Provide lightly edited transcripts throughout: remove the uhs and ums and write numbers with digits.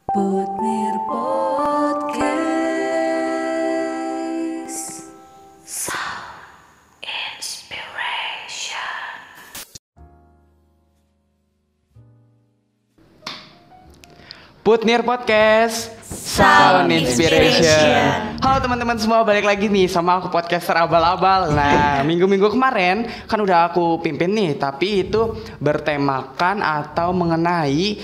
Putmir Podcast Sound Inspiration. Putnir Podcast Sound Inspiration. Halo teman-teman semua, balik lagi nih sama aku podcaster abal-abal. Nah, minggu-minggu kemarin kan udah aku pimpin nih, tapi itu bertemakan atau mengenai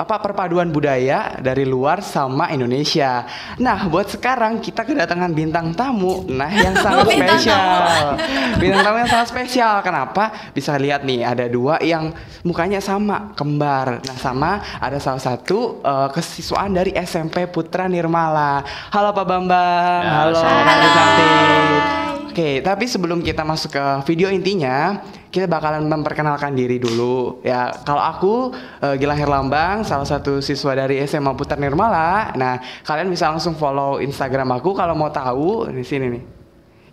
perpaduan budaya dari luar sama Indonesia. Nah, buat sekarang kita kedatangan bintang tamu. Nah, yang sangat spesial. Bintang tamu yang sangat spesial. Kenapa? Bisa lihat nih, ada dua yang mukanya sama, kembar. Nah, sama ada salah satu kesiswaan dari SMP Putra Nirmala. Halo Pak Bambang. Ya, halo halo. Kak Cantik. Oke, tapi sebelum kita masuk ke video intinya, kita bakalan memperkenalkan diri dulu. Ya, kalau aku Gilang Herlambang, salah satu siswa dari SMA Putra Nirmala. Nah, kalian bisa langsung follow Instagram aku kalau mau tahu di sini nih.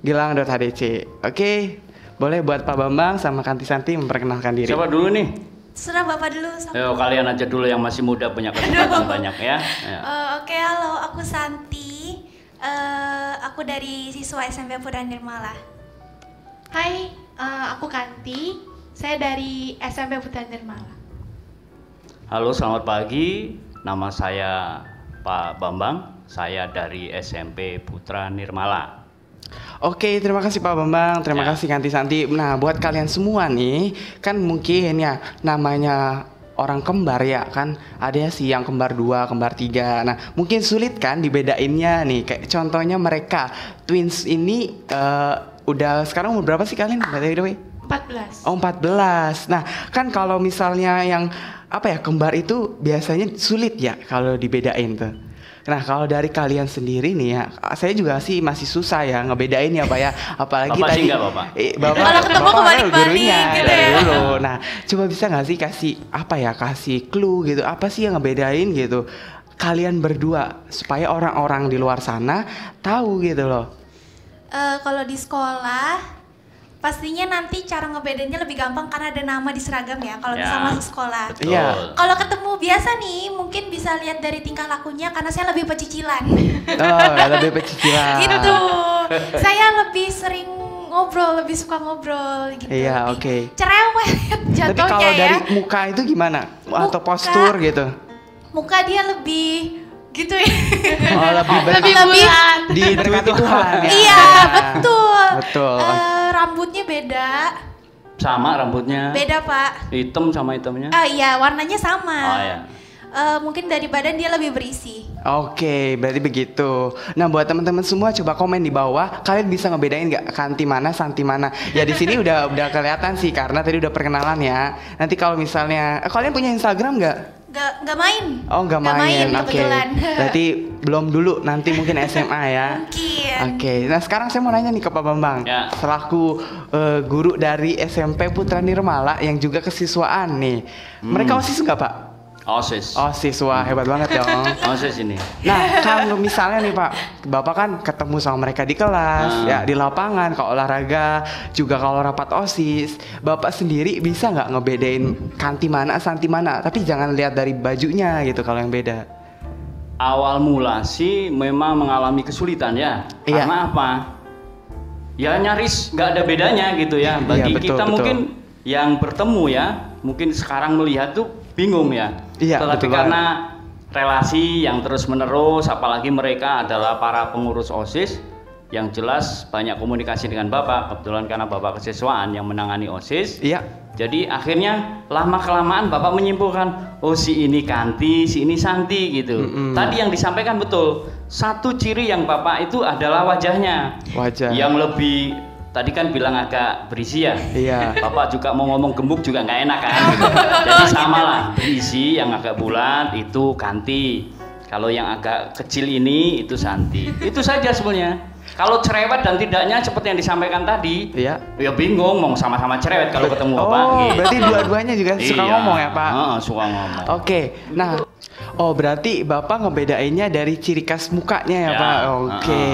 Gilang.hdc. Oke, boleh buat Pak Bambang sama Kanti Santi memperkenalkan diri. Siapa dulu nih? Serah Bapak dulu. Ayo kalian aja dulu yang masih muda punya kesempatan banyak ya. Ya. Oke, halo, aku Santi. Aku dari siswa SMP Putra Nirmala. Hai, aku Kanti. Saya dari SMP Putra Nirmala. Halo, selamat pagi. Nama saya Pak Bambang. Saya dari SMP Putra Nirmala. Oke, terima kasih Pak Bambang, terima Ya. kasih Kanti Santi. Nah, buat kalian semua nih, kan mungkin ya namanya orang kembar ya kan, ada sih yang kembar 2, kembar 3. Nah, mungkin sulit kan dibedainnya nih. Kayak contohnya mereka twins ini udah sekarang umur berapa sih kalian? By the way? 14. Oh, 14. Nah, kan kalau misalnya yang kembar itu biasanya sulit ya kalau dibedain tuh. Nah, kalau dari kalian sendiri nih ya, saya juga sih masih susah ya ngebedain ya Pak ya. Apalagi Bapak tadi sih nggak, Bapak? Bapak Kalau ketemu Bapak kebalik-balik gurunya gitu dari ya. dulu. Nah, coba bisa nggak sih kasih clue gitu, apa sih yang ngebedain gitu kalian berdua supaya orang-orang di luar sana tahu gitu loh. Kalau di sekolah, pastinya nanti cara ngebedainnya lebih gampang karena ada nama di seragam ya. Kalau Ya. bisa masuk sekolah. Betul. Iya. Kalau ketemu biasa nih, mungkin bisa lihat dari tingkah lakunya karena saya lebih pecicilan. Oh, lebih pecicilan. Gitu. Saya lebih sering ngobrol, lebih suka ngobrol gitu. Iya, Lebih oke. cerewet Tapi jatuhnya kalau ya. dari muka itu gimana? Atau Muka. postur gitu? Muka dia lebih gitu ya. Oh, Lebih bulat. diberkati Tuhan ya. Iya, betul. Betul. Rambutnya beda. Sama rambutnya. Beda, Pak. Hitam sama hitamnya. Iya, warnanya sama. Oh ya. Mungkin dari badan dia lebih berisi. Oke, berarti begitu. Nah, buat teman-teman semua coba komen di bawah, kalian bisa ngebedain nggak Kanti mana, Santi mana? Ya di sini udah kelihatan sih karena tadi udah perkenalan ya. Nanti kalau misalnya kalian punya Instagram nggak? Nggak main. Oh, nggak main. Oke. kebetulan. Berarti belum dulu, nanti mungkin SMA ya. Mungkin. Oke, nah sekarang saya mau nanya nih ke Pak Bambang, Ya. selaku guru dari SMP Putra Nirmala yang juga kesiswaan nih, mereka OSIS nggak Pak? OSIS. OSIS, wah hebat banget dong. OSIS ini. Nah, kalau misalnya nih Pak, Bapak kan ketemu sama mereka di kelas, ya di lapangan, kalau olahraga, juga kalau rapat OSIS, Bapak sendiri bisa nggak ngebedain Kanti mana, Santi mana? Tapi jangan lihat dari bajunya gitu kalau yang beda. Awal mula sih memang mengalami kesulitan ya. Iya. Karena apa? Ya nyaris nggak ada bedanya gitu ya. Bagi Iya, betul, kita betul. mungkin yang bertemu ya, mungkin sekarang melihat tuh bingung ya. Iya, Tetapi betul karena relasi yang terus menerus, apalagi mereka adalah para pengurus OSIS, yang jelas banyak komunikasi dengan Bapak. Kebetulan karena Bapak kesiswaan yang menangani OSIS. Iya. Jadi akhirnya lama kelamaan Bapak menyimpulkan, oh si ini Kanti, si ini Santi gitu. Tadi yang disampaikan betul. Satu ciri yang Bapak itu adalah wajahnya. Wajah. Yang lebih tadi kan bilang agak berisi ya. Iya. Bapak juga mau ngomong gemuk juga nggak enak kan. Jadi sama lah, berisi yang agak bulat itu Kanti. Kalau yang agak kecil ini itu Santi. Itu saja sebenarnya. Kalau cerewet dan tidaknya seperti yang disampaikan tadi, Iya. ya bingung mau sama-sama cerewet kalau ketemu Bapak. Oh, gitu. berarti dua-duanya juga suka Iya. ngomong ya Pak? Suka ngomong. Oke, nah, oh berarti Bapak ngebedainnya dari ciri khas mukanya ya Ya, Pak? Oke,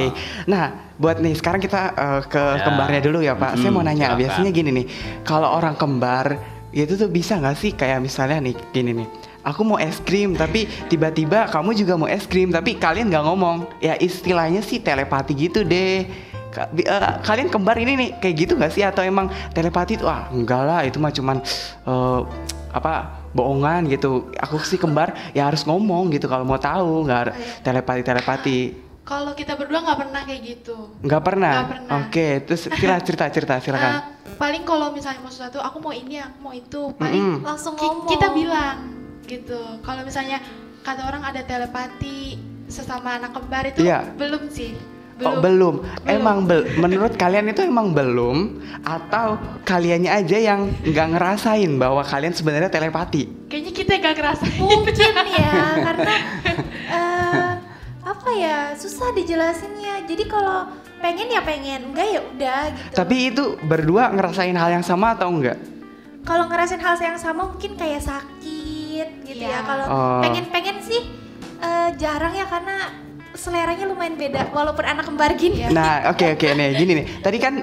nah buat nih sekarang kita ke Ya. kembarnya dulu ya Pak. Saya mau nanya, Silakan. biasanya gini nih, kalau orang kembar itu tuh bisa nggak sih kayak misalnya nih gini nih, aku mau es krim, tapi tiba-tiba kamu juga mau es krim, tapi kalian nggak ngomong. Ya istilahnya sih telepati gitu deh. Kalian kembar ini nih kayak gitu nggak sih, atau emang telepati itu enggak lah, itu mah cuman bohongan gitu. Aku sih kembar ya harus ngomong gitu kalau mau tahu, nggak telepati. Kalau kita berdua nggak pernah kayak gitu. Nggak pernah. Nggak pernah. Oke, terus cerita silakan. Paling kalau misalnya mau sesuatu, aku mau ini, aku mau itu, paling Langsung ngomong. kita bilang gitu. Kalau misalnya kata orang ada telepati sesama anak kembar itu Iya. belum sih. Belum. Emang menurut kalian itu emang belum, atau kaliannya aja yang nggak ngerasain bahwa kalian sebenarnya telepati? Kayaknya kita nggak ngerasain. Mungkin ya, karena apa ya, susah dijelasinnya. Jadi kalau pengen ya pengen, enggak ya udah gitu. Tapi itu berdua ngerasain hal yang sama atau enggak? Kalau ngerasain hal yang sama mungkin kayak sakit gitu ya. Iya. Kalau pengen sih jarang ya, karena seleranya lumayan beda walaupun anak kembar gini. Nah, oke nih, gini nih. Tadi kan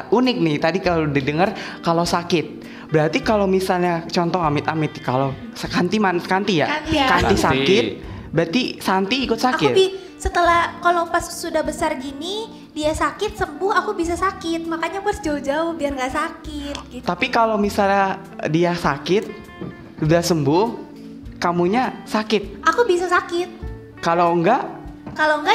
unik nih. Tadi kalau didengar kalau sakit. Berarti kalau misalnya contoh amit-amit kalau Kanti ya. Kanti sakit, berarti Santi ikut sakit. Setelah kalau pas sudah besar gini dia sakit sembuh, aku bisa sakit, makanya harus jauh-jauh biar nggak sakit gitu. Tapi kalau misalnya dia sakit udah sembuh, kamunya sakit. Aku bisa sakit. Kalau enggak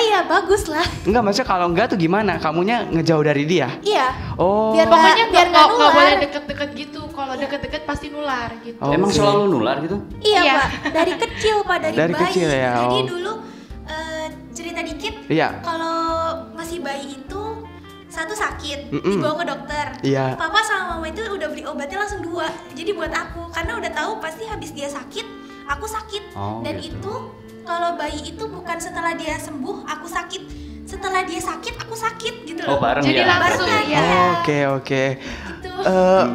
Ya bagus lah. enggak, maksudnya kalau enggak tuh gimana? Kamunya ngejauh dari dia? Iya. Oh. Pokoknya biar nggak nular. boleh deket-deket gitu. Kalau deket-deket pasti nular gitu. Oh, Emang oke. selalu nular gitu? Iya Iya. Pak, dari kecil Pak, dari bayi. kecil ya. Jadi Oh. dulu cerita dikit. Iya. Kalau masih bayi itu satu sakit, Mm-mm. dibawa ke dokter. Iya. Papa sama mama itu udah beli obatnya langsung 2. Jadi buat aku, karena udah tahu pasti habis dia sakit, aku sakit. Oh, Dan gitu. itu kalau bayi itu bukan setelah dia sembuh aku sakit, setelah dia sakit aku sakit gitu Oh, loh. bareng Jadi ya? langsung berarti? ya. Oke. Gitu.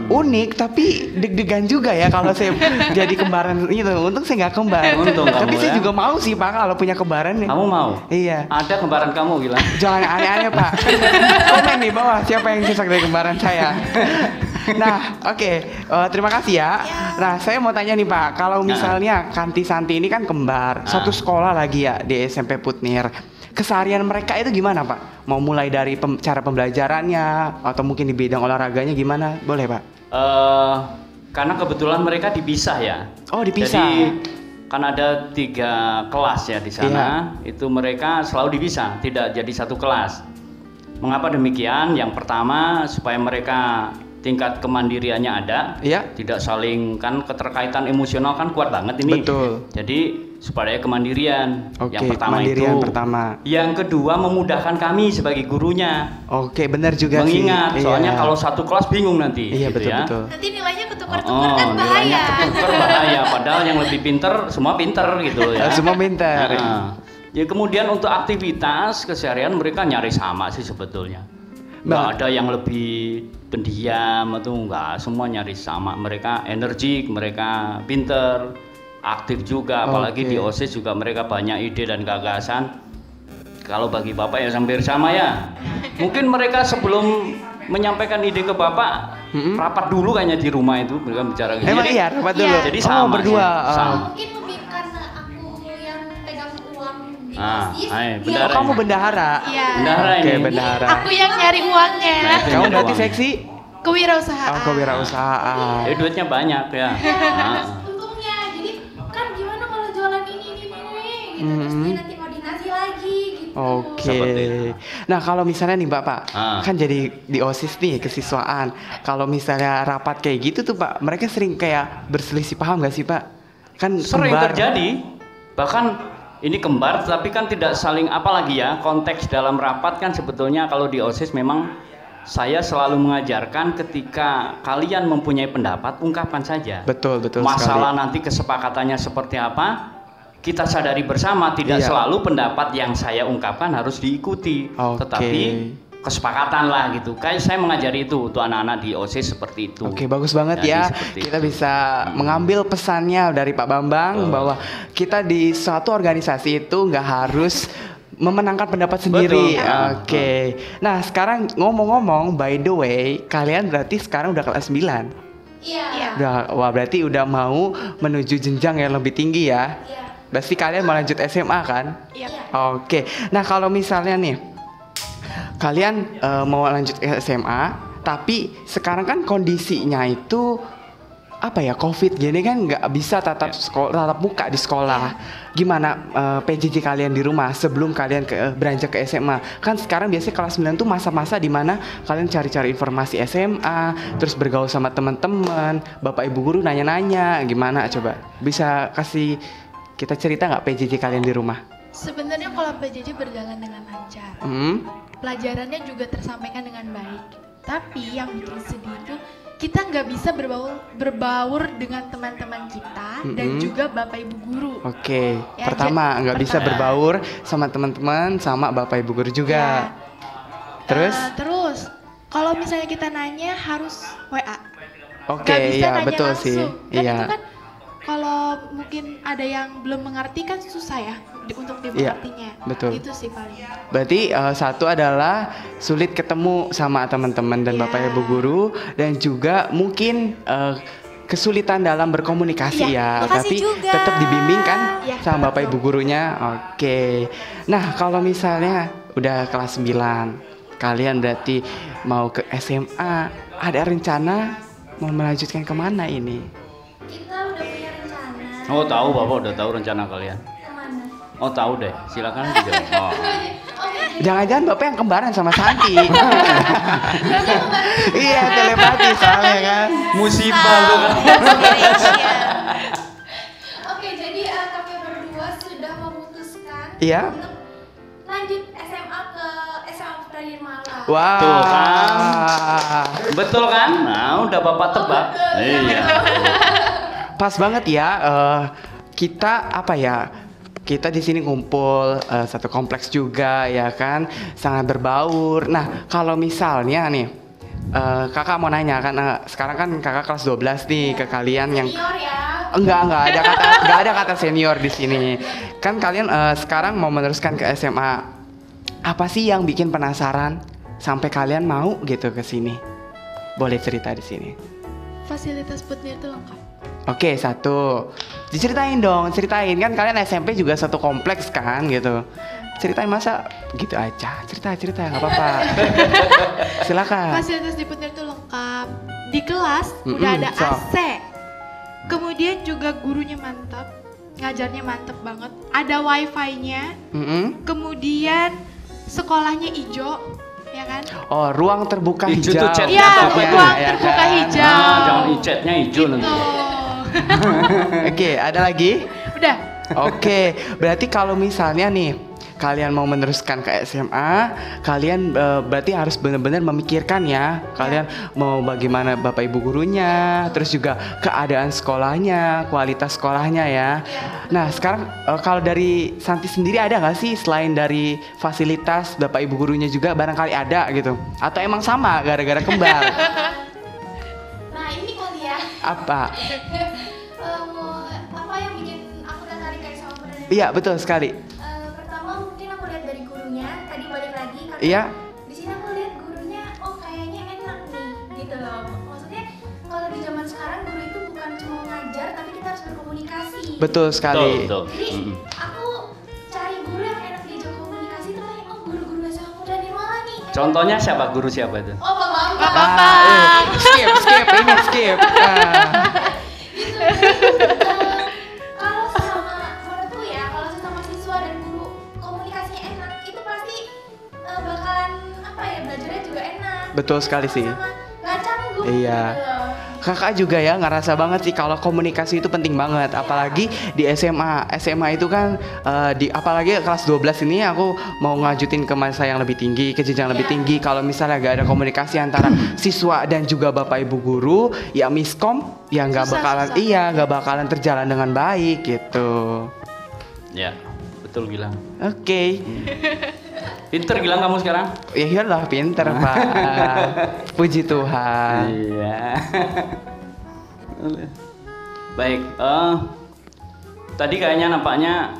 Unik tapi deg-degan juga ya kalau saya jadi kembaran itu. Untung saya nggak kembar. Untung kamu Tapi saya ya. juga mau sih Pak kalau punya kembaran nih. Kamu mau? Iya. Ada kembaran kamu Gilang? Jangan aneh-aneh Pak. Komen di bawah siapa yang cocok dari kembaran saya. Nah, oke. Terima kasih ya. Nah, saya mau tanya nih Pak, kalau misalnya Kanti Santi ini kan kembar, satu sekolah lagi ya di SMP Putnir. Keseharian mereka itu gimana Pak? Mau mulai dari cara pembelajarannya atau mungkin di bidang olahraganya gimana? Boleh Pak? Karena kebetulan mereka dipisah ya. Oh, dipisah. Jadi kan ada 3 kelas ya di sana. Itu mereka selalu dipisah, tidak jadi satu kelas. Mengapa demikian? Yang pertama supaya mereka tingkat kemandiriannya ada, Iya. tidak saling, kan keterkaitan emosional kan kuat banget ini. Betul. Jadi supaya kemandirian. Oke, Yang pertama kemandirian itu. pertama. Yang kedua memudahkan kami sebagai gurunya. Oke, benar juga Mengingat, sih. soalnya Iya. kalau satu kelas bingung nanti. Iya, gitu ya. betul. Nanti nilainya ketukar-tukar kan nilainya bahaya. ketuker bahaya. Padahal yang lebih pinter semua pinter gitu ya. Semua pintar. Nah, ya kemudian untuk aktivitas keseharian mereka nyari sama sih sebetulnya. Nggak Nah. ada yang lebih pendiam atau enggak, semua nyari sama. Mereka energik, mereka pinter, aktif juga. Apalagi Oke. di OSIS juga mereka banyak ide dan gagasan. Kalau bagi Bapak ya hampir sama ya. Mungkin mereka sebelum menyampaikan ide ke Bapak, rapat dulu kayaknya di rumah itu mereka bicara gitu. Emang iya, rapat dulu. Iya. Jadi Oh, sama berdua. sih, sama. Mungkin lebih karena aku yang pegang uang di Ah, OSIS. ayo, dia- bendara. Kamu bendahara. Iya. Bendahara Oke, ini. bendahara. Aku yang nyari uangnya. Nah, itu Kamu yang berarti uang. seksi? Kewirausahaan. Oh, kewirausahaan. Ya duitnya banyak ya. Nah. Untungnya, jadi kan gimana kalau jualan ini gitu, terus dia nanti koordinasi lagi gitu. Oke. Seperti itu. Nah, kalau misalnya nih Bapak, Ah. kan jadi di OSIS nih kesiswaan. Kalau misalnya rapat kayak gitu tuh Pak, mereka sering kayak berselisih paham gak sih Pak? Kan Sering kembar. terjadi. Bahkan ini kembar tapi kan tidak saling, apalagi ya konteks dalam rapat kan sebetulnya kalau di OSIS memang saya selalu mengajarkan ketika kalian mempunyai pendapat ungkapkan saja. Betul Masalah sekali. nanti kesepakatannya seperti apa kita sadari bersama, tidak Iya. selalu pendapat yang saya ungkapkan harus diikuti, Oke. tetapi kesepakatan lah gitu. Kayak saya mengajari itu untuk anak-anak di OSIS seperti itu. Oke, bagus banget Jadi ya. seperti Kita itu. bisa mengambil pesannya dari Pak Bambang Betul. bahwa kita di suatu organisasi itu nggak harus memenangkan pendapat sendiri. Betul. Oke. Nah, sekarang ngomong-ngomong, by the way, kalian berarti sekarang udah kelas 9. Iya. Wah berarti udah mau menuju jenjang yang lebih tinggi ya. Iya. Berarti kalian mau lanjut SMA kan? Iya. Oke. Nah kalau misalnya nih kalian mau lanjut ke SMA, tapi sekarang kan kondisinya itu apa ya, COVID gini kan nggak bisa tatap muka di sekolah. Gimana PJJ kalian di rumah sebelum kalian beranjak ke SMA? Kan sekarang biasanya kelas 9 tuh masa-masa dimana kalian cari-cari informasi SMA, terus bergaul sama teman-teman, bapak ibu guru nanya-nanya, gimana coba? Bisa kasih kita cerita nggak PJJ kalian di rumah? Sebenarnya kalau PJJ berjalan dengan lancar, pelajarannya juga tersampaikan dengan baik. Tapi yang bikin sedih itu kita nggak bisa berbaur dengan teman-teman kita dan juga bapak ibu guru. Oke. Ya, Pertama nggak bisa berbaur sama teman-teman sama bapak ibu guru juga. Ya. Terus? Terus kalau misalnya kita nanya harus WA. Oke, Nggak bisa iya nanya betul langsung. sih. Kan Iya. itu kan kalau mungkin ada yang belum mengerti kan susah ya untuk dimengertinya. betul. Itu sih paling. Berarti satu adalah sulit ketemu sama teman-teman dan Iya. bapak ibu guru, dan juga mungkin kesulitan dalam berkomunikasi ya. makasih Tapi juga. tetap dibimbing kan Iya, sama bapak betul. ibu gurunya. Oke. Nah kalau misalnya udah kelas 9, kalian berarti mau ke SMA, ada rencana mau melanjutkan kemana ini? Kita udah punya rencana. Oh tahu, Bapak udah tahu rencana kalian. Kemana? Oh tahu deh, silakan dijawab. Oh. Jangan-jangan bapak yang kembaran sama Santi. Iya, telepati soalnya kan. Musibah lu kan. Oke, jadi kami berdua sudah memutuskan Iya. untuk lanjut SMA ke SMA Putra Nirmala. Wah. Tuh kan. Betul kan? Nah, udah Bapak tebak. Iya. Pas banget ya. Kita apa ya? Kita di sini ngumpul satu kompleks juga ya kan, sangat berbaur. Nah kalau misalnya nih kakak mau nanya kan, sekarang kan kakak kelas 12 nih ke kalian yang Senior ya. enggak ada kata senior di sini. Kan kalian sekarang mau meneruskan ke SMA. Apa sih yang bikin penasaran sampai kalian mau gitu ke sini? Boleh cerita di sini. Fasilitas Putnir itu lengkap. Oke, satu. Diceritain dong, ceritain. Kan kalian SMP juga satu kompleks kan gitu. Ceritain, masa gitu aja. Cerita nggak apa-apa. Silakan. Fasilitas di Putnir itu lengkap. Di kelas udah ada so. AC. Kemudian juga gurunya mantap, ngajarnya mantap banget. Ada wifi-nya. Kemudian sekolahnya hijau, ya kan? Oh, ruang terbuka Hijau hijau. tuh chat. Iya, apa itu? ruang Ya terbuka kan? hijau. Nah, jangan chatnya hijau nanti. Gitu. Oke, ada lagi? Udah. Oke, berarti kalau misalnya nih kalian mau meneruskan ke SMA, kalian berarti harus benar-benar memikirkan ya, kalian mau bagaimana bapak ibu gurunya, terus juga keadaan sekolahnya, kualitas sekolahnya ya. Nah sekarang kalau dari Santi sendiri ada nggak sih selain dari fasilitas bapak ibu gurunya juga barangkali ada gitu? Atau emang sama gara-gara kembar? Nah ini kali ya. Apa? Apa yang bikin aku tertarik kayak sama Putra Nirmala? Iya betul sekali. Pertama mungkin aku lihat dari gurunya. Tadi balik lagi. Karena Iya. Di sini aku lihat gurunya, oh kayaknya enak nih, gitu loh. Maksudnya kalau di zaman sekarang guru itu bukan cuma ngajar, tapi kita harus berkomunikasi. Betul sekali. Betul. Jadi aku cari guru yang enak diajak komunikasi itu kayak oh guru-guru SMA Putra Nirmala nih. Contohnya siapa? Guru siapa itu? Oh Bang Bambang. Skip ini skip. Gitu. Kalau sesama muridku ya, kalau sesama siswa dan guru komunikasinya enak, itu pasti bakalan apa ya, belajarnya juga enak. Betul sekali sih. Sama nggak canggung. Iya. Gitu. Kakak juga ya ngerasa banget sih kalau komunikasi itu penting banget, apalagi di SMA. SMA itu kan apalagi kelas 12 ini aku mau ngajutin ke masa yang lebih tinggi, ke jenjang lebih tinggi. Kalau misalnya gak ada komunikasi antara siswa dan juga bapak ibu guru, ya miskom, ya nggak bakalan nggak bakalan terjalan dengan baik gitu. Ya, betul Gilang. Oke. Pinter Gilang kamu sekarang? Ya iyalah pinter Pak. Puji Tuhan. Iya. Baik, tadi kayaknya nampaknya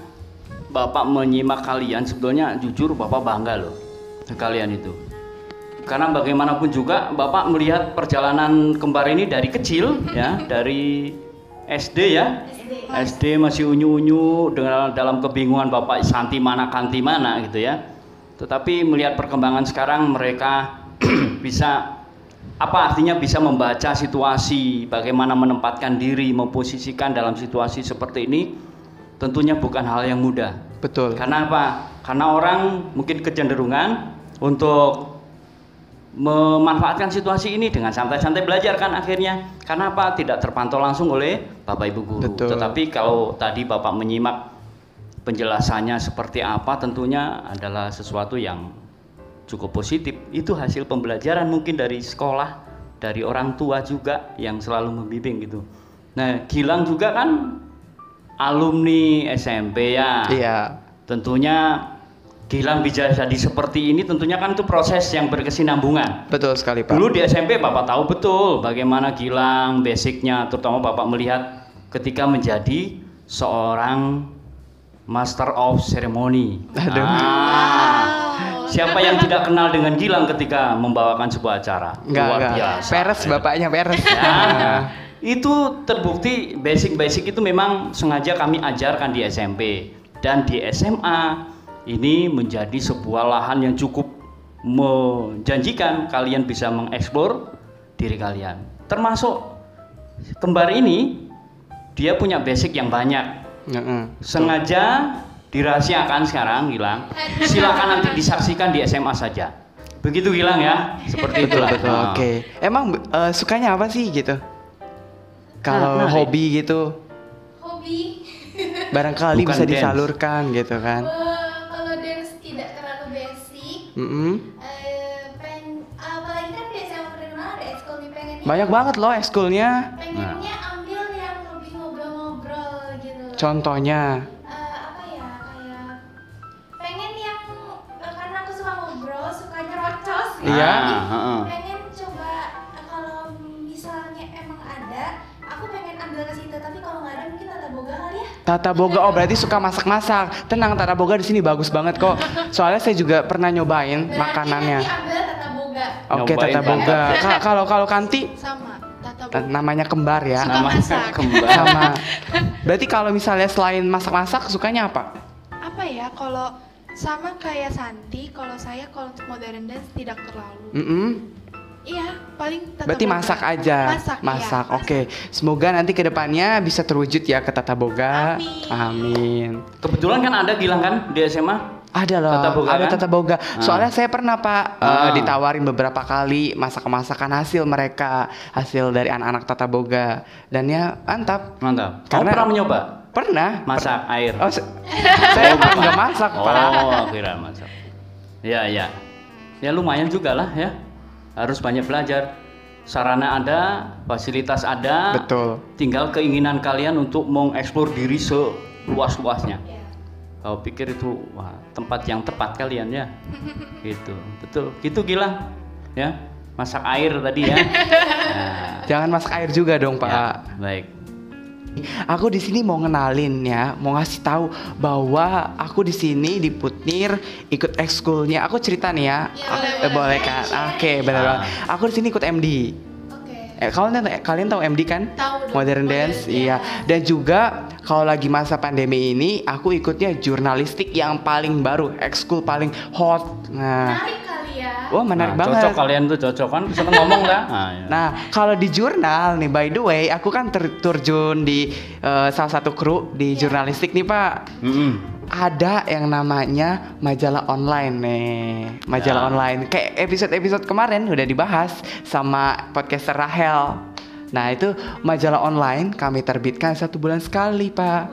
Bapak menyimak kalian, sebetulnya jujur Bapak bangga loh kalian itu. Karena bagaimanapun juga Bapak melihat perjalanan kembar ini dari kecil ya, dari SD ya. SD masih unyu-unyu dengan dalam kebingungan Bapak Santi mana Kanti mana gitu ya. Tetapi melihat perkembangan sekarang mereka bisa apa artinya bisa membaca situasi, bagaimana menempatkan diri, memposisikan dalam situasi seperti ini tentunya bukan hal yang mudah. Betul. Karena apa? Karena orang mungkin kecenderungan untuk memanfaatkan situasi ini dengan santai-santai belajar kan akhirnya. Karena apa? Tidak terpantau langsung oleh Bapak Ibu guru. Betul. Tetapi kalau tadi Bapak menyimak penjelasannya seperti apa, tentunya adalah sesuatu yang cukup positif. Itu hasil pembelajaran mungkin dari sekolah, dari orang tua juga yang selalu membimbing gitu. Nah, Gilang juga kan alumni SMP ya. Iya. Tentunya Gilang bisa jadi seperti ini tentunya kan itu proses yang berkesinambungan. Betul sekali, Pak. Dulu di SMP Bapak tahu betul bagaimana Gilang basicnya, terutama Bapak melihat ketika menjadi seorang Master of Ceremony. Aduh. Siapa yang tidak kenal dengan Gilang ketika membawakan sebuah acara? Luar biasa. Peres bapaknya peres. Ya, itu terbukti basic-basic itu memang sengaja kami ajarkan di SMP dan di SMA. Ini menjadi sebuah lahan yang cukup menjanjikan kalian bisa mengeksplor diri kalian. Termasuk kembar ini dia punya basic yang banyak. Sengaja dirahasiakan sekarang Gilang. Silakan nanti disaksikan di SMA saja. Begitu Gilang ya. Seperti itulah. Betul. Oke. Emang sukanya apa sih gitu? Kalau hobi gitu. Hobi. Barangkali Bukan bisa dance. disalurkan gitu kan. Kalau dance tidak terlalu basic. Apalagi kan di SMA Perkenalan ada ekskul nih pengennya. Banyak banget loh ekskulnya. Pengennya ambil yang lebih ngobrol-ngobrol gitu. Contohnya. Apa ya kayak pengen yang karena aku suka ngobrol, sukanya rocos. Iya. Pengen coba kalau misalnya emang ada, aku pengen ambil ke situ. Tapi kalau nggak ada mungkin tata boga kali ya. Tata boga, oh berarti suka masak-masak. Tenang, tata boga di sini bagus banget kok. Soalnya saya juga pernah nyobain makanannya. Nanti ambil tata boga. Oke, Nyobain tata boga. Kalau Kanti Sama, tata boga. namanya kembar ya. Suka masak. Kembar. Sama. Berarti kalau misalnya selain masak-masak sukanya apa? Apa ya, kalau sama kayak Santi, kalau saya kalau untuk modern dance tidak terlalu. Iya, paling tata Berarti boga. masak aja. Masak, iya, Oke. Semoga nanti kedepannya bisa terwujud ya ke tata boga. Amin. Kebetulan kan ada Gilang kan di SMA? Ada loh, Tata boga ada kan? tata boga. Soalnya saya pernah Pak ditawarin beberapa kali masakan hasil mereka, hasil dari anak-anak tata boga, dan ya mantap. Mantap. Karena- Kamu pernah mencoba Pernah. masak air? Oh, saya mah nggak masak Pak. Oh, kira masak. Ya, ya. Ya lumayan juga lah ya. Harus banyak belajar. Sarana ada, fasilitas ada. Betul. Tinggal keinginan kalian untuk mengeksplor diri seluas-luasnya. Kau pikir itu wah, tempat yang tepat kalian ya. Gitu. Betul. Gitu Gilang. Ya. Masak air tadi ya. Nah, Jangan masak air juga dong Pak. ya, baik. Aku di sini mau ngenalin ya, mau ngasih tahu bahwa aku di sini di Putnir ikut ekskulnya. Aku cerita nih ya. Boleh kan? Oke, benar banget. Aku di sini ikut MD. Oke. Kalian tahu MD kan? Tahu dong, Modern Dance, iya. Dan juga kalau lagi masa pandemi ini, aku ikutnya jurnalistik yang paling baru, ekskul paling hot. Nah, Menarik kali ya. wah menarik Nah, banget. cocok kalian tuh cocok kan seneng ngomong lah. Nah, ya. Nah, kalau di jurnal nih, by the way, aku kan terjun di salah satu kru di jurnalistik nih Pak. Ada yang namanya majalah online nih, majalah Ya. online. Kayak episode-episode kemarin udah dibahas sama podcaster Rahel. Nah itu majalah online kami terbitkan 1 bulan sekali Pak.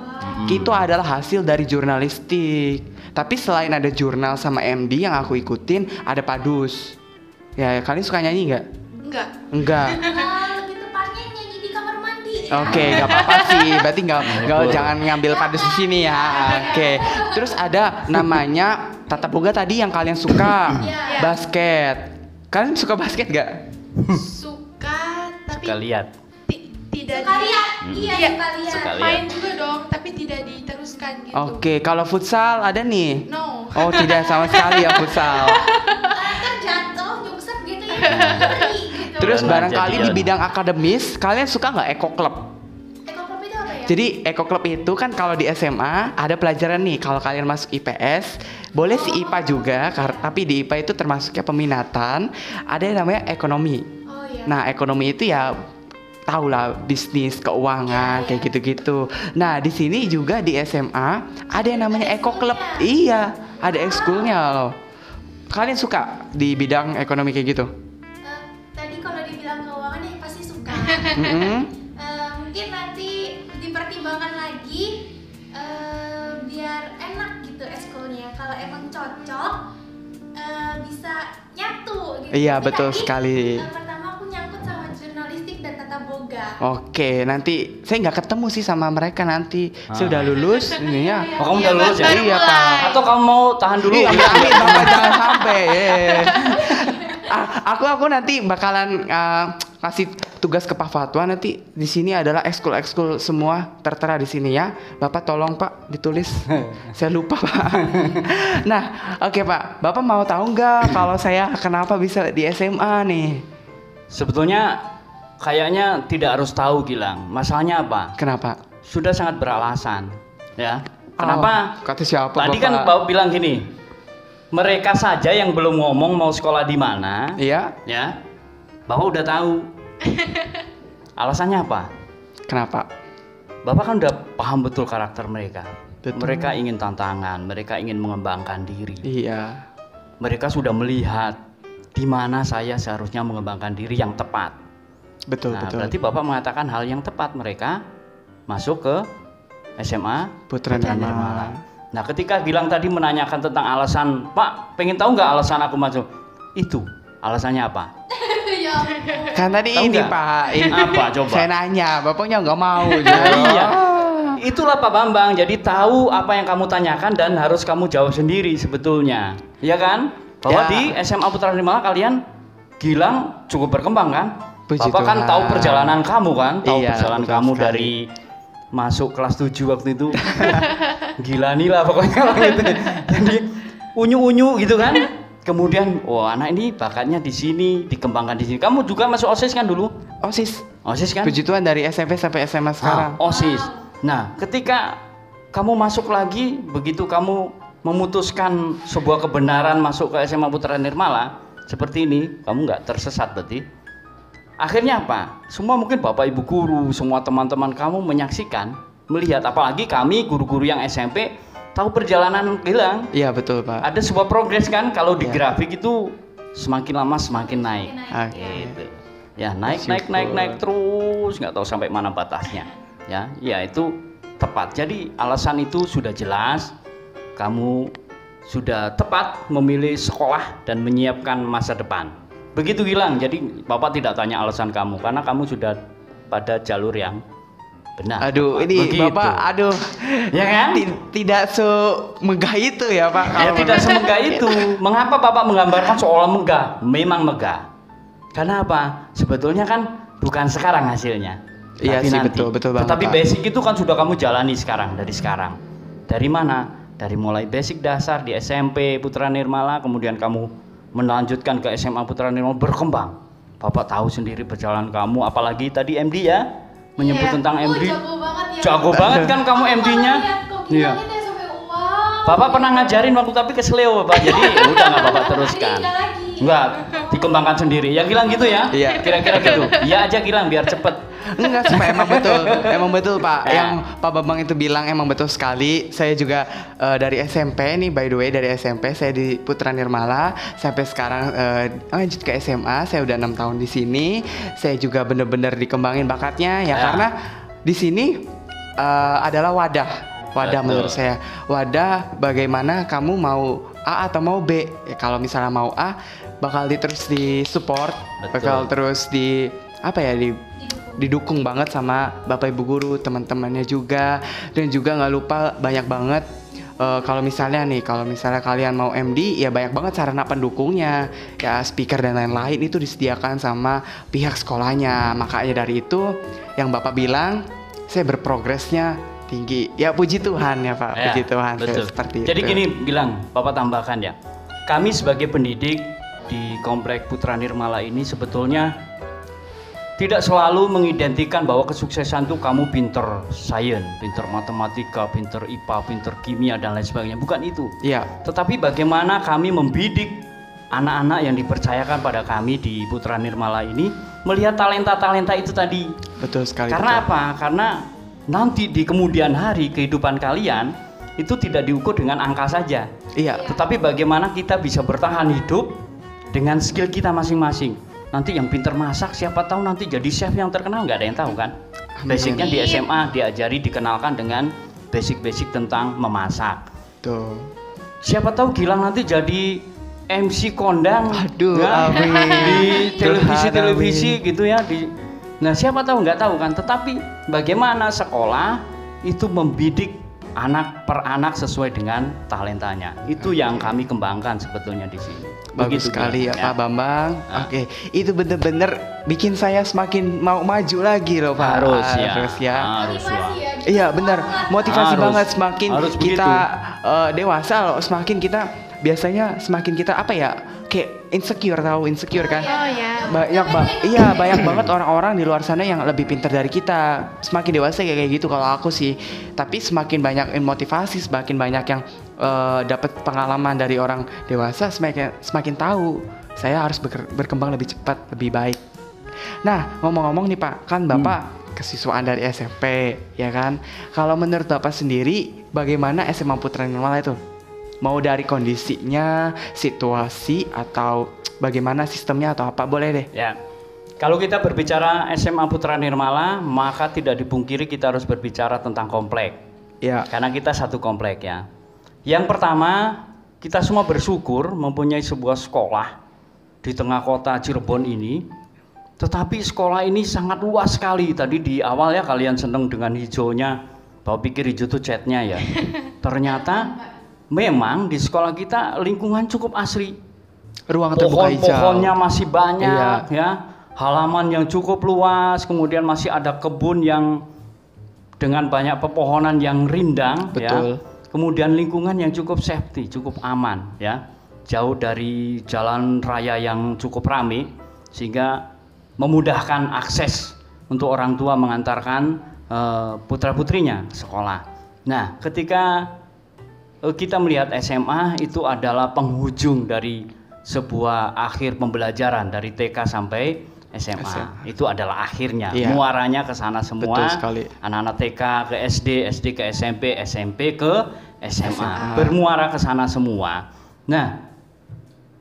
Itu adalah hasil dari jurnalistik. Tapi selain ada jurnal sama MD yang aku ikutin, ada Padus. Ya kalian suka nyanyi nggak? Enggak. Enggak. Lebih tepatnya nyanyi di kamar mandi. Oke, nggak apa-apa sih. Berarti nggak jangan ngambil Padus di sini ya. Oke. Terus ada namanya tata boga tadi yang kalian suka, Iya. basket. Kalian suka basket nggak? Suka, tapi Suka lihat. tidak Suka lihat. Iya, Iya, suka lihat. Suka lihat. main juga dong, tapi tidak diteruskan gitu. Oke, kalau futsal ada nih. No. Oh, tidak sama sekali ya futsal. Kan jatuh, nyungsep Gitu. Terus Remaja barangkali dia. di bidang akademis, kalian suka nggak Eko Club? Ekokop itu apa ya? Jadi Eko Club itu kan kalau di SMA ada pelajaran nih, kalau kalian masuk IPS, boleh sih IPA juga, tapi di IPA itu termasuknya peminatan, ada yang namanya ekonomi. Oh iya. Nah, ekonomi itu ya tahu lah, bisnis, keuangan, kayak gitu-gitu. Nah, di sini juga di SMA ada yang namanya Eko Club. Iya, ada ekskulnya loh. Kalian suka di bidang ekonomi kayak gitu? Tadi kalau dibilang keuangan ya pasti suka. Mm-mm. Mungkin nanti dipertimbangkan lagi biar enak gitu eskulnya. Kalau emang cocok bisa nyatu gitu. Iya, Tapi betul tadi, sekali. Pertama aku nyangkut sama jurnalistik dan tata boga. Oke, nanti saya nggak ketemu sih sama mereka nanti. Saya udah lulus ini ya. Oh, kamu udah lulus ya? Iya, Pak. Atau kamu mau tahan dulu? Iya, amin, Bapak, jangan sampai. Aku nanti bakalan kasih tugas ke Pak Fatwa, nanti di sini adalah ekskul semua tertera di sini ya. Bapak tolong Pak ditulis. Saya lupa Pak. Nah, oke Pak. Bapak mau tahu nggak kalau saya kenapa bisa di SMA nih? Sebetulnya kayaknya tidak harus tahu, Gilang. Masalahnya apa? Kenapa? Sudah sangat beralasan, ya. Kenapa? Oh, kata siapa Tadi Bapak? kan Bapak bilang gini, mereka saja yang belum ngomong mau sekolah di mana, Iya. ya. Bapak udah tahu. Alasannya apa? Kenapa? Bapak kan udah paham betul karakter mereka. Betul. Mereka ingin tantangan, mereka ingin mengembangkan diri. Iya. Mereka sudah melihat di mana saya seharusnya mengembangkan diri yang tepat. Betul, Nah, betul. berarti Bapak mengatakan hal yang tepat, mereka masuk ke SMA Putra Nirmala. Nirmala. Nah, ketika Gilang tadi menanyakan tentang alasan, Pak, pengen tahu nggak alasan aku masuk? Itu alasannya apa? Ya ampun. Kan tadi Tahu ini nggak? Pak. Ini Apa coba? Saya nanya, bapaknya nggak mau. Iya. Itulah Pak Bambang. Jadi tahu apa yang kamu tanyakan dan harus kamu jawab sendiri sebetulnya. Iya kan? Bahwa Ya. di SMA Putra Nirmala kalian Gilang cukup berkembang kan? Puji Bapak kan Tuhan. tahu perjalanan kamu kan? Tahu Iya, perjalanan betul kamu sekali. dari masuk kelas 7 waktu itu. Gila nih lah pokoknya gitu. Jadi unyu-unyu gitu kan? Kemudian, wah anak ini bakatnya di sini, dikembangkan di sini. Kamu juga masuk OSIS kan dulu? OSIS. OSIS kan? Puji Tuhan dari SMP sampai SMA sekarang. OSIS. Nah, ketika kamu masuk lagi, begitu kamu memutuskan sebuah kebenaran masuk ke SMA Putra Nirmala seperti ini, kamu nggak tersesat berarti. Akhirnya apa? Semua mungkin Bapak Ibu guru, semua teman-teman kamu menyaksikan, melihat, apalagi kami guru-guru yang SMP tahu perjalanan Gilang. Iya betul Pak. Ada sebuah progres kan, kalau di Ya. grafik itu semakin lama semakin naik. Oke. Gitu. Ya naik Bersyukur. terus, nggak tahu sampai mana batasnya. Ya itu tepat. Jadi alasan itu sudah jelas. Kamu sudah tepat memilih sekolah dan menyiapkan masa depan. Begitu Gilang. Jadi Bapak tidak tanya alasan kamu karena kamu sudah pada jalur yang benar. Aduh, tepat. ini Begitu. Bapak, aduh, Ya kan? tidak semegah itu ya Pak. Ya kalau tidak menurut- semegah itu. Mengapa Bapak menggambarkan seolah megah? Memang megah. Karena apa? Sebetulnya kan bukan sekarang hasilnya. Iya Tapi sih, nanti. betul banget, Tetapi Pak. basic itu kan sudah kamu jalani sekarang, dari sekarang. Dari mana? Dari mulai basic dasar di SMP Putra Nirmala, kemudian kamu melanjutkan ke SMA Putra Nirmala, berkembang. Bapak tahu sendiri perjalanan kamu, apalagi tadi MD ya, menyebut Iya. tentang MD. Jago banget ya. Jago banget kan kamu MD-nya. Iya. Iya. Bapak pernah ngajarin waktu tapi kesleo Bapak. Jadi udah nggak Bapak teruskan. Jadi nggak lagi. Enggak, dikembangkan sendiri. Ya Gilang gitu ya? Iya. Kira-kira gitu. Iya aja Gilang biar cepet. Enggak, supaya emang betul Pak. Ya. Yang Pak Bambang itu bilang emang betul sekali. Saya juga dari SMP nih, by the way dari SMP saya di Putra Nirmala sampai sekarang lanjut ke SMA. Saya udah 6 tahun di sini. Saya juga bener-bener dikembangin bakatnya ya, Ya. karena di sini adalah wadah Betul. menurut saya. Wadah bagaimana kamu mau A atau mau B. Ya, kalau misalnya mau A bakal terus di support, Betul. bakal terus di apa ya, didukung banget sama Bapak Ibu guru, teman-temannya juga, dan juga nggak lupa banyak banget kalau misalnya kalian mau MD ya banyak banget sarana pendukungnya ya, speaker dan lain-lain itu disediakan sama pihak sekolahnya. Makanya dari itu yang Bapak bilang saya berprogresnya tinggi ya, puji Tuhan ya Pak. Ya, Puji Tuhan. betul. Seperti Jadi itu. gini Gilang, Bapak tambahkan ya. Kami sebagai pendidik di Komplek Putra Nirmala ini sebetulnya tidak selalu mengidentikan bahwa kesuksesan itu kamu pinter sains, pinter matematika, pinter IPA, pinter kimia dan lain sebagainya. Bukan itu. Iya. Tetapi bagaimana kami membidik anak-anak yang dipercayakan pada kami di Putra Nirmala ini melihat talenta-talenta itu tadi. Betul sekali. Karena betul. apa? Karena nanti di kemudian hari kehidupan kalian itu tidak diukur dengan angka saja. Iya. Tetapi bagaimana kita bisa bertahan hidup dengan skill kita masing-masing. Nanti yang pinter masak siapa tahu nanti jadi chef yang terkenal, nggak ada yang tahu kan. Basicnya di SMA diajari dikenalkan dengan basic-basic tentang memasak. Tuh. Siapa tahu Gilang nanti jadi MC kondang. Aduh, ya, amin. di televisi-televisi Amin. gitu ya. Nah siapa tahu, nggak tahu kan. Tetapi bagaimana sekolah itu membidik anak per anak sesuai dengan talentanya. Itu yang kami kembangkan sebetulnya di sini. Bagus sekali ya, Gilang, Pak Bambang. Nah. Oke, itu bener-bener bikin saya semakin mau maju lagi loh Pak. Harus ya. Harus ya. Harus lah. Motivasi ya, Iya benar, motivasi Harus. banget semakin Harus kita begitu. dewasa loh, semakin kita biasanya semakin kita apa ya, kayak insecure, tahu insecure kan? Oh ya. Banyak banget orang-orang di luar sana yang lebih pintar dari kita. Semakin dewasa kayak gitu kalau aku sih. Tapi semakin banyak motivasi, semakin banyak yang dapat pengalaman dari orang dewasa, semakin tahu saya harus berkembang lebih cepat, lebih baik. Nah, ngomong-ngomong nih Pak, kan Bapak kesiswaan dari SMP, ya kan? Kalau menurut Bapak sendiri, bagaimana SMA Putra Nirmala itu? Mau dari kondisinya, situasi, atau bagaimana sistemnya atau apa? Boleh deh. Ya. Kalau kita berbicara SMA Putra Nirmala, maka tidak dipungkiri kita harus berbicara tentang komplek. Ya. Karena kita satu komplek ya. Yang pertama, kita semua bersyukur mempunyai sebuah sekolah di tengah kota Cirebon ini. Tetapi sekolah ini sangat luas sekali. Tadi di awal ya kalian seneng dengan hijaunya. Bapak pikir hijau itu catnya ya. Ternyata memang di sekolah kita lingkungan cukup asri. Ruang terbuka hijau. Pohon-pohonnya masih banyak Iya. ya. Halaman yang cukup luas, kemudian masih ada kebun yang dengan banyak pepohonan yang rindang. Betul. Ya. Kemudian lingkungan yang cukup safety, cukup aman ya. Jauh dari jalan raya yang cukup ramai sehingga memudahkan akses untuk orang tua mengantarkan putra-putrinya sekolah. Nah, ketika kita melihat SMA itu adalah penghujung dari sebuah akhir pembelajaran dari TK sampai SMA. Itu adalah akhirnya. Iya. Muaranya ke sana semua. Betul sekali. Anak-anak TK ke SD, SD ke SMP, SMP ke SMA. Bermuara ke sana semua. Nah,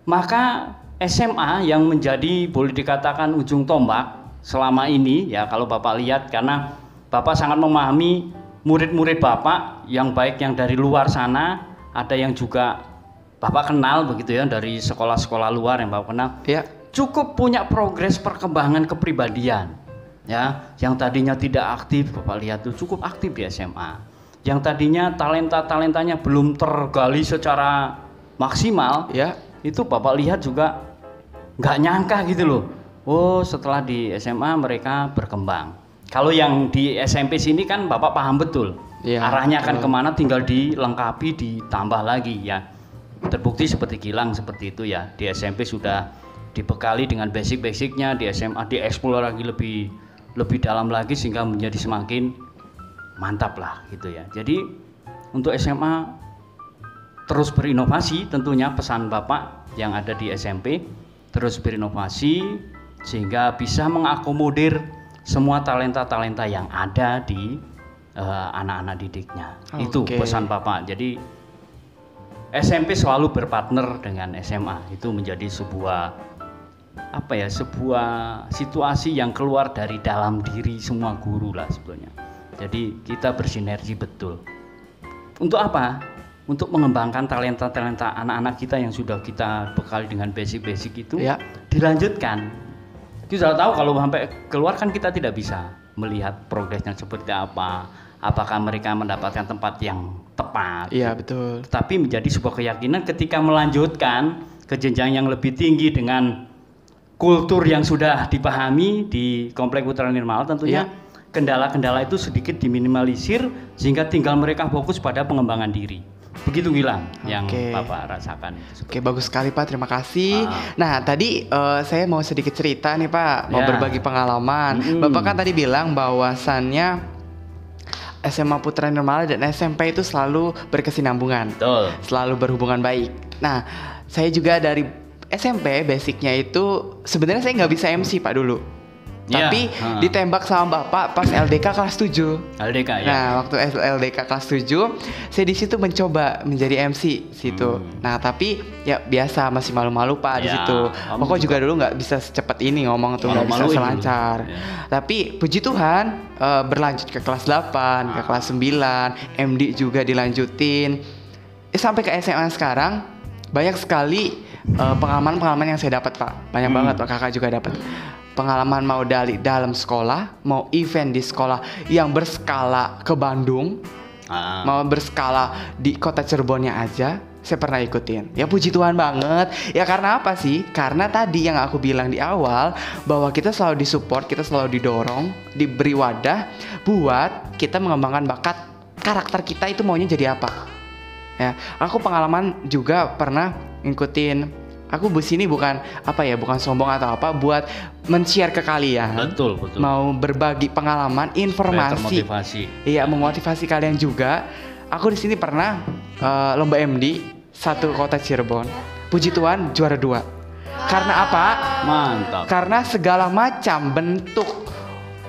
maka SMA yang menjadi boleh dikatakan ujung tombak selama ini ya kalau Bapak lihat, karena Bapak sangat memahami murid-murid Bapak yang baik yang dari luar sana, ada yang juga Bapak kenal begitu ya dari sekolah-sekolah luar yang Bapak kenal. Ya. Cukup punya progres perkembangan kepribadian ya, yang tadinya tidak aktif Bapak lihat tuh cukup aktif di SMA. Yang tadinya talentanya belum tergali secara maksimal Ya. itu Bapak lihat juga nggak nyangka gitu loh. Oh, setelah di SMA mereka berkembang. Kalau yang di SMP sini kan Bapak paham betul. Iya, Arahnya akan betul. kemana, tinggal dilengkapi, ditambah lagi ya. Terbukti seperti Gilang seperti itu ya. Di SMP sudah dibekali dengan basic-basicnya, di SMA dieksplor lagi lebih dalam lagi sehingga menjadi semakin mantap lah gitu ya. Jadi untuk SMA terus berinovasi, tentunya pesan Bapak yang ada di SMP, terus berinovasi sehingga bisa mengakomodir semua talenta-talenta yang ada di anak-anak didiknya. Itu Oke. pesan Bapak. Jadi SMP selalu berpartner dengan SMA. Itu menjadi sebuah sebuah situasi yang keluar dari dalam diri semua guru lah sebetulnya. Jadi kita bersinergi betul. Untuk apa? Untuk mengembangkan talenta-talenta anak-anak kita yang sudah kita bekali dengan basic-basic itu, Ya. dilanjutkan. Kita sudah tahu kalau sampai keluar kan kita tidak bisa melihat progresnya seperti apa, apakah mereka mendapatkan tempat yang tepat. Iya, betul. Tapi menjadi sebuah keyakinan ketika melanjutkan ke jenjang yang lebih tinggi dengan kultur yang sudah dipahami di Komplek Putra Nirmala, tentunya kendala-kendala itu sedikit diminimalisir sehingga tinggal mereka fokus pada pengembangan diri. Begitu Gilang yang Oke. Bapak rasakan itu. Oke, bagus sekali Pak, terima kasih. Ah. Nah, tadi saya mau sedikit cerita nih Pak, mau Ya. berbagi pengalaman. Bapak kan tadi bilang bahwasannya SMA Putra Nirmala dan SMP itu selalu berkesinambungan, Betul. selalu berhubungan baik. Nah, saya juga dari SMP basicnya itu sebenarnya saya nggak bisa MC Pak dulu. Ya, Tapi ditembak sama Bapak pas LDK kelas 7. LDK ya. Nah, waktu LDK kelas 7, saya di situ mencoba menjadi MC situ. Nah, tapi ya biasa masih malu-malu Pak di Ya, situ. kamu Pokok juga dulu nggak bisa secepat ini ngomong tuh, nggak bisa Malu-maluin dulu. selancar. Ya. Tapi puji Tuhan berlanjut ke kelas 8, ke kelas 9, MD juga dilanjutin. Sampai ke SMA sekarang banyak sekali pengalaman-pengalaman yang saya dapat Pak. Banyak banget Pak, kakak juga dapat. Pengalaman mau dari dalam sekolah, mau event di sekolah yang berskala ke Bandung, mau berskala di kota Cirebonnya aja, saya pernah ikutin. Ya puji Tuhan banget. Ya karena apa sih? Karena tadi yang aku bilang di awal, bahwa kita selalu disupport, kita selalu didorong, diberi wadah buat kita mengembangkan bakat karakter kita itu maunya jadi apa. Ya, aku pengalaman juga pernah ngikutin. Aku sini bukan bukan sombong atau apa, buat men-share ke kalian. Betul. Mau berbagi pengalaman, informasi. Termotivasi. Iya, memotivasi kalian juga. Aku di sini pernah lomba MD satu kota Cirebon. Puji Tuhan juara 2. Karena apa? Mantap. Karena segala macam bentuk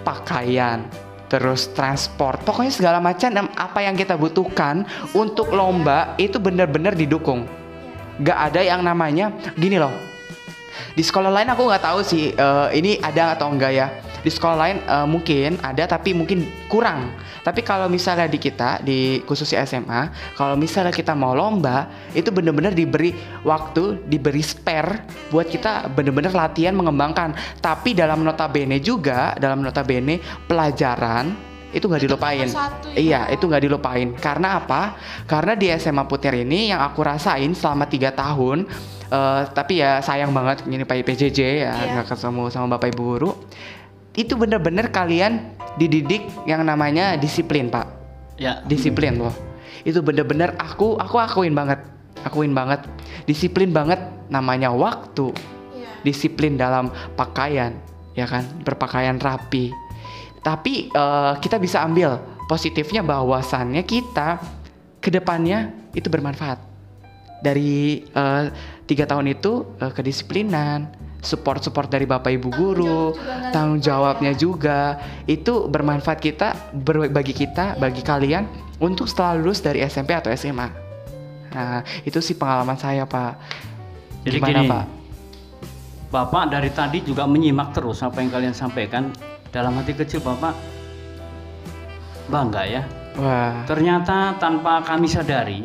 pakaian, terus transport, pokoknya segala macam apa yang kita butuhkan untuk lomba itu benar-benar didukung. Gak ada yang namanya gini loh. Di sekolah lain aku nggak tahu sih ini ada atau enggak ya. Di sekolah lain mungkin ada tapi mungkin kurang. Tapi kalau misalnya di kita, di khususnya SMA, kalau misalnya kita mau lomba, itu benar-benar diberi waktu, diberi spare buat kita benar-benar latihan mengembangkan. Tapi dalam notabene juga, pelajaran itu nggak dilupain. Iya, itu nggak dilupain. Karena apa? Karena di SMA Putir ini yang aku rasain selama 3 tahun, tapi ya sayang banget ini Pak PJJ ya nggak ketemu sama Bapak Ibu guru. Itu bener-bener kalian dididik yang namanya disiplin Pak. Ya. Disiplin loh. Itu bener-bener aku akuin banget, disiplin banget namanya waktu, disiplin dalam pakaian, ya kan, berpakaian rapi. Tapi kita bisa ambil positifnya bahwasannya kita kedepannya itu bermanfaat. Dari 3 tahun itu kedisiplinan, support dari Bapak Ibu guru, tanggung jawabnya juga itu bermanfaat bagi kalian untuk setelah lulus dari SMP atau SMA. Nah, itu sih pengalaman saya Pak. Jadi Gimana gini, Pak? Bapak dari tadi juga menyimak terus apa yang kalian sampaikan. Dalam hati kecil Bapak bangga ya. Wah. Ternyata tanpa kami sadari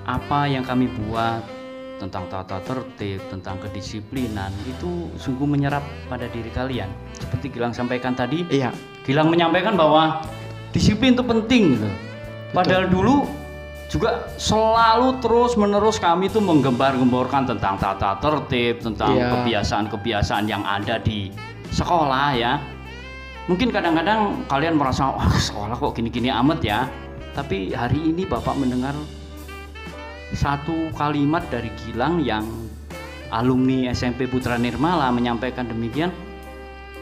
apa yang kami buat tentang tata tertib, tentang kedisiplinan itu sungguh menyerap pada diri kalian. Seperti Gilang sampaikan tadi, Iya. Gilang menyampaikan bahwa disiplin itu penting gitu. Padahal dulu juga selalu terus menerus kami tuh menggembar-gemborkan tentang tata tertib, tentang kebiasaan-kebiasaan yang ada di sekolah ya. Mungkin kadang-kadang kalian merasa wah sekolah kok gini-gini amat ya. Tapi hari ini Bapak mendengar satu kalimat dari Gilang yang alumni SMP Putra Nirmala menyampaikan demikian.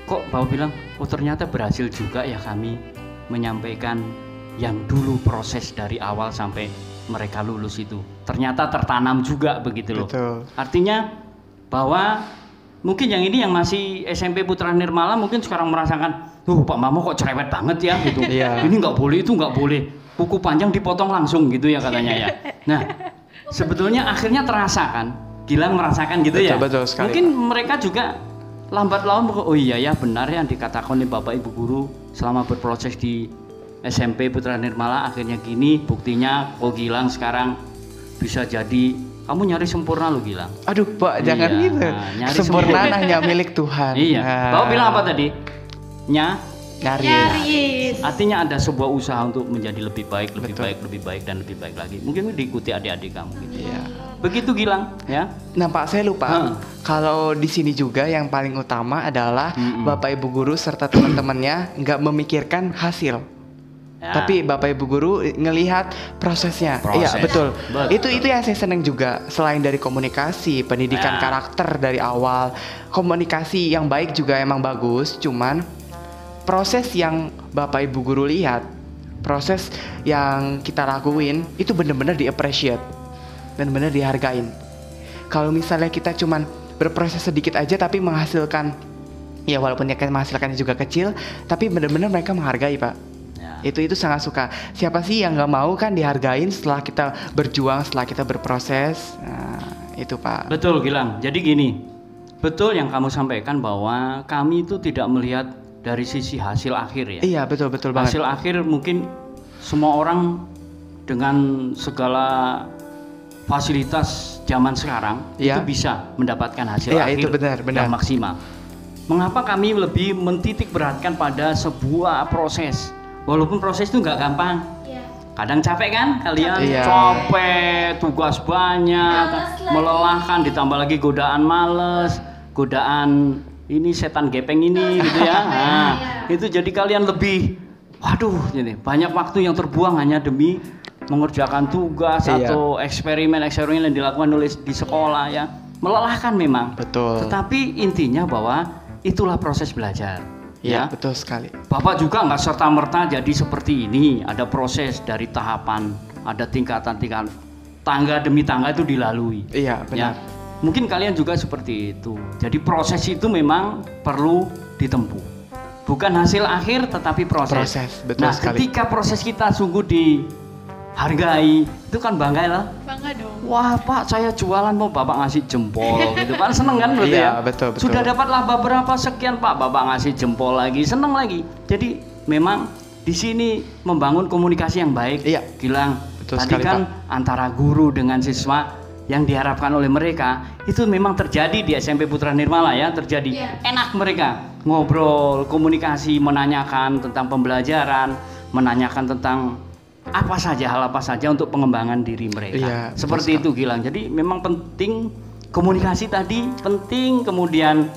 Kok Bapak bilang, oh ternyata berhasil juga ya kami menyampaikan yang dulu proses dari awal sampai mereka lulus itu ternyata tertanam juga begitu loh. Betul. Artinya bahwa mungkin yang ini yang masih SMP Putra Nirmala mungkin sekarang merasakan, Pak Mamo kok cerewet banget ya gitu. Ini nggak boleh, itu nggak boleh. Kuku panjang dipotong langsung gitu ya katanya ya. Nah, sebetulnya akhirnya terasa kan, Gilang merasakan gitu ya. Betul sekali. Mungkin mereka juga lambat laun, oh iya ya benar yang dikatakan oleh Bapak Ibu guru selama berproses di SMP Putra Nirmala akhirnya gini, buktinya kok Gilang sekarang bisa jadi, kamu nyari sempurna lo Gilang. Aduh Pak, jangan gitu. Nyari Sempurnaan hanya milik Tuhan. Iya. Bapak bilang apa tadi? Nyaris. Artinya ada sebuah usaha untuk menjadi lebih baik, lebih baik dan lebih baik lagi. Mungkin diikuti adik-adik kamu gitu. Iya. Begitu Gilang, ya. Nah Pak, saya lupa. Kalau di sini juga yang paling utama adalah Bapak Ibu guru serta teman-temannya nggak memikirkan hasil. Ya. Tapi Bapak Ibu guru ngelihat prosesnya. Proses. Iya, betul. Betul. Itu yang saya seneng juga. Selain dari komunikasi, pendidikan Ya. karakter dari awal, komunikasi yang baik juga emang bagus, cuman proses yang Bapak Ibu guru lihat, proses yang kita lakuin itu bener-bener di-appreciate dan bener dihargain. Kalau misalnya kita cuman berproses sedikit aja tapi menghasilkan, ya walaupun ya menghasilkannya juga kecil, tapi bener-bener mereka menghargai, Pak. Ya. Itu sangat suka. Siapa sih yang nggak mau kan dihargain setelah kita berjuang, setelah kita berproses. Nah, itu Pak. Betul Gilang. Jadi gini, betul yang kamu sampaikan bahwa kami itu tidak melihat dari sisi hasil akhir ya. Iya, betul banget. Hasil akhir mungkin semua orang dengan segala fasilitas zaman sekarang Iya. itu bisa mendapatkan hasil Iya, akhir itu benar. yang maksimal. Mengapa kami lebih mentitik beratkan pada sebuah proses? Walaupun proses itu nggak gampang. Iya. Kadang capek kan kalian, Iya. capek, tugas banyak, Males lagi. melelahkan, ditambah lagi godaan males, godaan ini setan gepeng ini gitu ya. Nah, itu jadi kalian lebih, waduh, jadi banyak waktu yang terbuang hanya demi mengerjakan tugas Iya. atau eksperimen yang dilakukan oleh di sekolah ya. Melelahkan memang. Betul. Tetapi intinya bahwa itulah proses belajar. Iya, Ya. betul sekali. Bapak juga nggak serta-merta jadi seperti ini. Ada proses dari tahapan, ada tingkatan-tingkatan, tangga demi tangga itu dilalui. Iya, benar. Ya. Mungkin kalian juga seperti itu. Jadi proses itu memang perlu ditempuh. Bukan hasil akhir, tetapi proses. Proses, betul nah, sekali. ketika proses kita sungguh dihargai, itu kan bangga lah. Bangga dong. Wah Pak, saya jualan mau Bapak ngasih jempol gitu kan, seneng kan berarti Iya, ya? betul. Sudah dapat laba berapa sekian Pak, Bapak ngasih jempol lagi, seneng lagi. Jadi memang di sini membangun komunikasi yang baik. Iya. Gilang, Betul tadi sekali, kan antara guru dengan siswa yang diharapkan oleh mereka itu memang terjadi di SMP Putra Nirmala ya, terjadi. Iya. Enak mereka ngobrol, komunikasi, menanyakan tentang pembelajaran, menanyakan tentang hal apa saja untuk pengembangan diri mereka. Iya, Seperti betul itu Gilang. Jadi memang penting komunikasi tadi, penting kemudian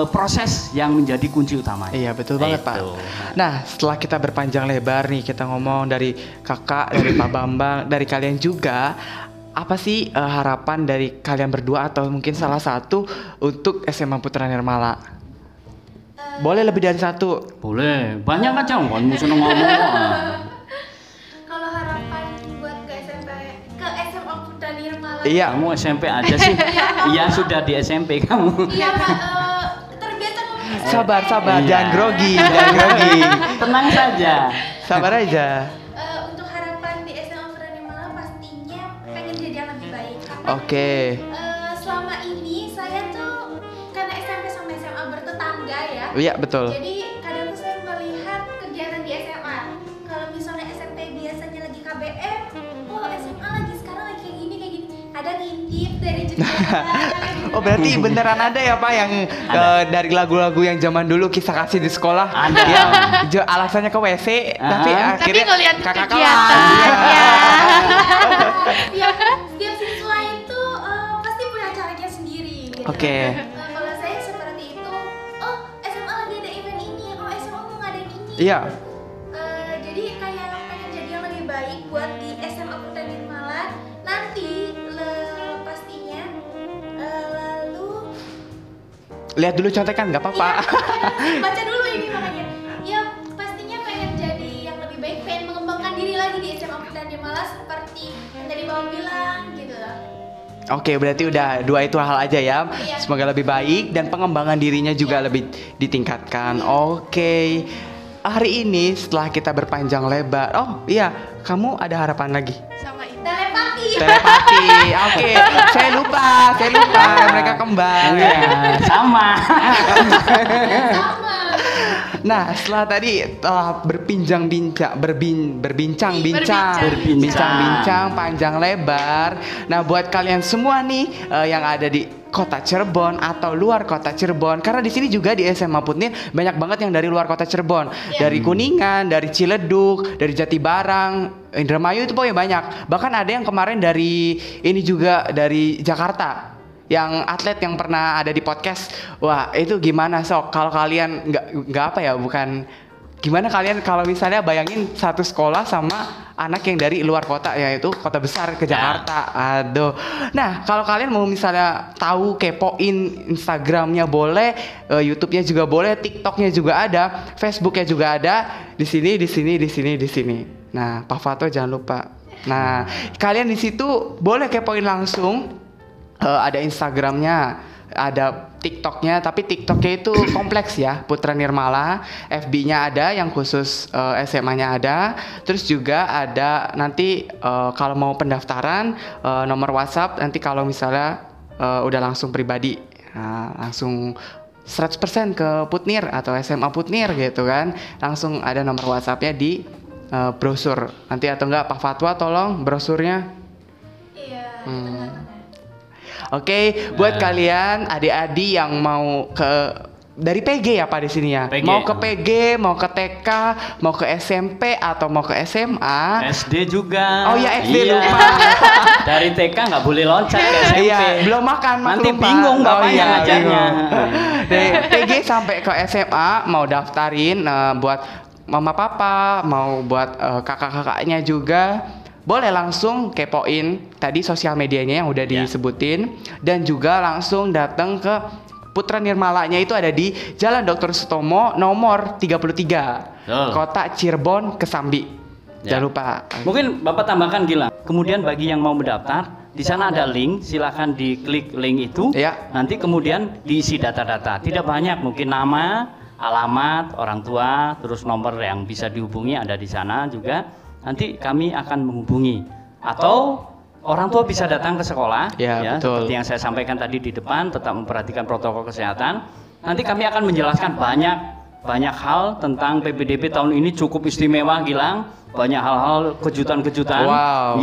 proses yang menjadi kunci utama. Iya, betul banget Pak. Itu. Nah, setelah kita berpanjang lebar nih, kita ngomong dari kakak, dari Pak Bambang, dari kalian juga, apa sih harapan dari kalian berdua atau mungkin salah satu untuk SMA Putra Nirmala? Boleh lebih dari satu. Boleh, banyak aja kan seneng ngomong. Kalau harapan buat ke SMA Putra Nirmala. Iya. Kamu SMP aja sih. Iya sudah di SMP kamu. Iya Pak, terbiasa ngomong SMP. Sabar, Iya. jangan grogi, jangan grogi. Tenang saja. Sabar aja. Untuk harapan di SMA Putra Nirmala pastinya pengen jadi yang lebih baik. Karena Oke. selama ini saya tuh karena SMP sama SMA bertetangga ya. Iya, betul. Jadi kadang tuh saya melihat kegiatan di SMA. Kalau misalnya SMP biasanya lagi KBM, oh SMA lagi sekarang lagi kayak gini. Ada ngintip dari jendela. Oh, berarti beneran ada ya Pak yang dari lagu-lagu yang zaman dulu kisah kasih di sekolah. Ada. Yang alasannya ke WC, tapi Ah. akhirnya Tapi ngelihat kakak kegiatan. Ya, setiap siswa itu pasti punya caranya sendiri. Gitu. Oke. Kalau saya seperti itu, oh SMA lagi ada event ini, oh SMA mau ngadain ini. Iya. Jadi kayak pengen jadi yang lebih baik buat di SMA Putra Nirmala. Nanti pastinya lalu Lihat dulu contekan nggak apa-apa. Iya, baca dulu ini makanya. Ya pastinya pengen jadi yang lebih baik, pengen mengembangkan diri lagi di SMA Putra Nirmala seperti yang tadi Bapak bilang gitu. Oke, berarti udah dua itu hal aja ya. Iya. Semoga lebih baik dan pengembangan dirinya juga lebih ditingkatkan. Oke. Hari ini setelah kita berpanjang lebar, oh iya, kamu ada harapan lagi? Sama itu. Telepati. Telepati. Oke, saya lupa mereka kembang. Iya, sama. Sama. Nah, setelah tadi berbincang panjang lebar. Nah, buat kalian semua nih yang ada di kota Cirebon atau luar kota Cirebon, karena di sini juga di SMA Putnir banyak banget yang dari luar kota Cirebon, dari Kuningan, dari Ciledug, dari Jatibarang, Indramayu itu pokoknya banyak. Bahkan ada yang kemarin dari ini juga dari Jakarta. Yang atlet yang pernah ada di podcast, wah itu gimana sok kalau kalian nggak apa ya, bukan Gimana kalian kalau misalnya bayangin satu sekolah sama anak yang dari luar kota, yaitu kota besar ke Jakarta. Aduh. Nah, kalau kalian mau misalnya tahu, kepoin Instagramnya boleh, YouTube-nya juga boleh, TikTok-nya juga ada, Facebook-nya juga ada. Di sini. Nah, Pak Fato jangan lupa. Nah, kalian di situ boleh kepoin langsung. Ada Instagramnya, ada TikToknya, tapi TikToknya itu kompleks ya, Putra Nirmala. FB-nya ada yang khusus SMA-nya ada. Terus juga ada nanti kalau mau pendaftaran nomor WhatsApp nanti kalau misalnya udah langsung pribadi, langsung 100% ke Putnir atau SMA Putnir gitu kan, langsung ada nomor WhatsApp-nya di brosur nanti, atau enggak Pak Fatwa tolong brosurnya. Iya, Oke, buat kalian adik-adik yang mau ke dari PG ya Pak di sini ya. PG. Mau ke PG, mau ke TK, mau ke SMP atau mau ke SMA. SD juga. Oh ya SD Iya. lupa. Dari TK nggak boleh loncat ke SMP. Iya, belum makan Nanti maklum, Pak. bingung bapaknya iya, ngajarnya. bingung. Dari PG sampai ke SMA mau daftarin buat mama papa, mau buat kakak-kakaknya juga. Boleh langsung kepoin tadi sosial medianya yang udah disebutin, dan juga langsung datang ke Putra Nirmalanya, itu ada di Jalan Dr. Sutomo nomor 33, Kota Cirebon, Kesambi. Jangan lupa. Mungkin Bapak tambahkan Gilang. Kemudian bagi yang mau mendaftar, di sana ada link, silakan diklik link itu. Ya. Nanti kemudian diisi data-data. Tidak banyak, mungkin nama, alamat, orang tua, terus nomor yang bisa dihubungi ada di sana juga. Nanti kami akan menghubungi, atau orang tua bisa datang ke sekolah, Ya, betul. seperti yang saya sampaikan tadi di depan, tetap memperhatikan protokol kesehatan. Nanti kami akan menjelaskan banyak hal tentang PPDB tahun ini cukup istimewa, Gilang. Banyak hal-hal kejutan-kejutan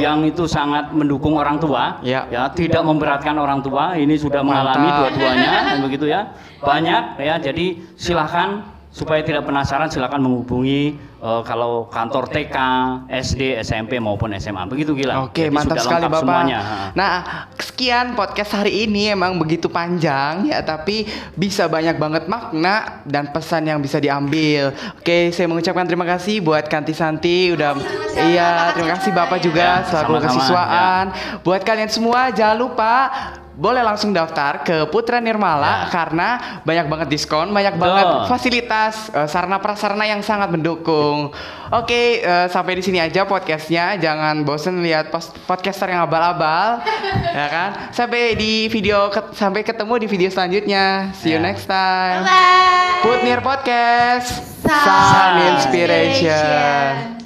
yang itu sangat mendukung orang tua, ya tidak memberatkan orang tua. Ini sudah mengalami dua-duanya, begitu ya. Banyak ya, jadi silahkan. Supaya tidak penasaran silakan menghubungi kalau kantor TK, SD, SMP maupun SMA. Begitu Gilang. Oke, jadi mantap sudah sekali lengkap Bapak. semuanya. Nah, sekian podcast hari ini, emang begitu panjang ya, tapi bisa banyak banget makna dan pesan yang bisa diambil. Oke, saya mengucapkan terima kasih buat Kanti Santi udah terima kasih Bapak juga selaku sama-sama, kesiswaan. Buat kalian semua jangan lupa boleh langsung daftar ke Putra Nirmala karena banyak banget diskon, banyak banget fasilitas, sarana prasarana yang sangat mendukung. Oke, sampai di sini aja podcastnya. Jangan bosen lihat podcaster yang abal-abal, ya kan? Sampai ketemu di video selanjutnya. See you next time. Bye. Putnir Podcast, Sound Sound Inspiration.